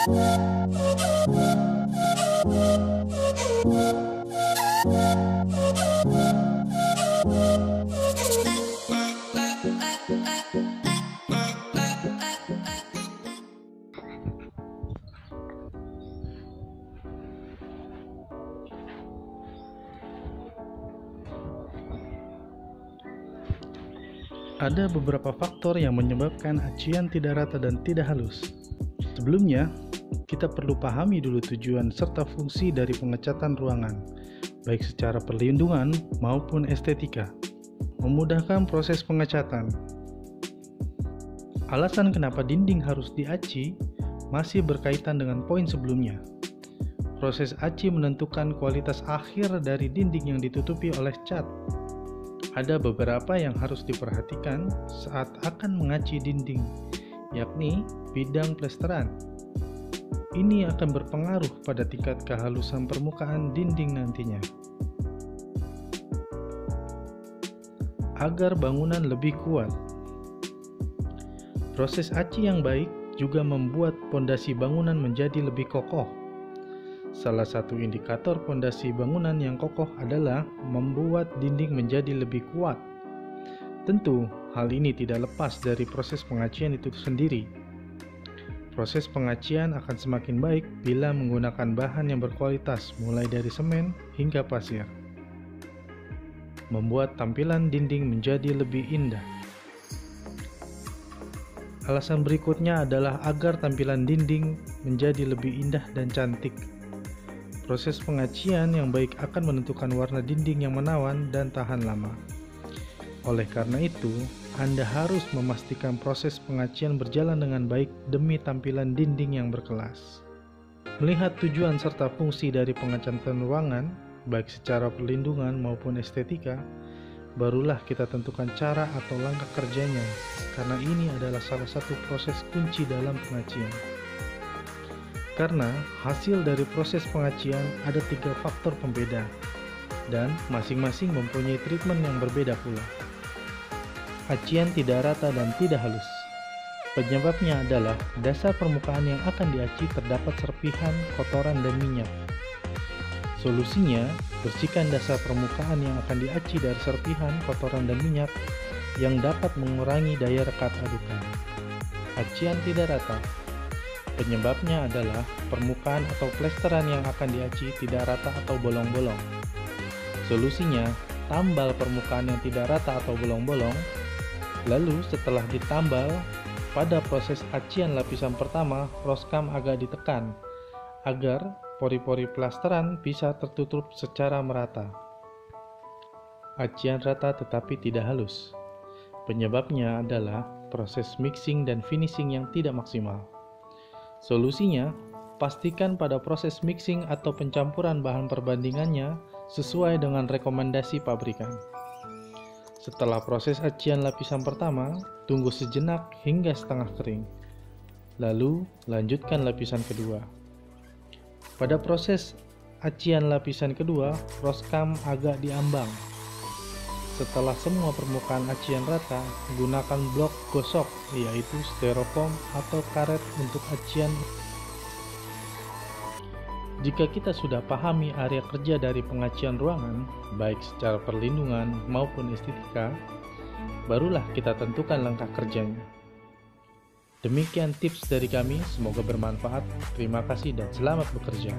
Ada beberapa faktor yang menyebabkan acian tidak rata dan tidak halus. Sebelumnya, kita perlu pahami dulu tujuan serta fungsi dari pengecatan ruangan, baik secara perlindungan maupun estetika. Memudahkan proses pengecatan. Alasan kenapa dinding harus diaci masih berkaitan dengan poin sebelumnya. Proses aci menentukan kualitas akhir dari dinding yang ditutupi oleh cat. Ada beberapa yang harus diperhatikan saat akan mengaci dinding, yakni bidang plesteran. Ini akan berpengaruh pada tingkat kehalusan permukaan dinding nantinya. Agar bangunan lebih kuat. Proses aci yang baik juga membuat pondasi bangunan menjadi lebih kokoh. Salah satu indikator pondasi bangunan yang kokoh adalah membuat dinding menjadi lebih kuat. Tentu, hal ini tidak lepas dari proses pengacian itu sendiri. Proses pengacian akan semakin baik bila menggunakan bahan yang berkualitas, mulai dari semen hingga pasir. Membuat tampilan dinding menjadi lebih indah. Alasan berikutnya adalah agar tampilan dinding menjadi lebih indah dan cantik. Proses pengacian yang baik akan menentukan warna dinding yang menawan dan tahan lama. Oleh karena itu, Anda harus memastikan proses pengacian berjalan dengan baik demi tampilan dinding yang berkelas. Melihat tujuan serta fungsi dari pengecatan ruangan, baik secara perlindungan maupun estetika, barulah kita tentukan cara atau langkah kerjanya, karena ini adalah salah satu proses kunci dalam pengacian. Karena hasil dari proses pengacian ada 3 faktor pembeda, dan masing-masing mempunyai treatment yang berbeda pula. Acian tidak rata dan tidak halus. Penyebabnya adalah dasar permukaan yang akan diaci terdapat serpihan, kotoran, dan minyak. Solusinya, bersihkan dasar permukaan yang akan diaci dari serpihan, kotoran, dan minyak yang dapat mengurangi daya rekat adukan. Acian tidak rata. Penyebabnya adalah permukaan atau plesteran yang akan diaci tidak rata atau bolong-bolong. Solusinya, tambal permukaan yang tidak rata atau bolong-bolong. Lalu setelah ditambal, pada proses acian lapisan pertama, roskam agak ditekan agar pori-pori plesteran bisa tertutup secara merata. Acian rata tetapi tidak halus. Penyebabnya adalah proses mixing dan finishing yang tidak maksimal. Solusinya, pastikan pada proses mixing atau pencampuran bahan perbandingannya sesuai dengan rekomendasi pabrikan. Setelah proses acian lapisan pertama, tunggu sejenak hingga setengah kering. Lalu, lanjutkan lapisan kedua. Pada proses acian lapisan kedua, roskam agak diambang. Setelah semua permukaan acian rata, gunakan blok gosok, yaitu styrofoam atau karet untuk acian. Jika kita sudah pahami area kerja dari pengacian ruangan, baik secara perlindungan maupun estetika, barulah kita tentukan langkah kerjanya. Demikian tips dari kami, semoga bermanfaat. Terima kasih dan selamat bekerja.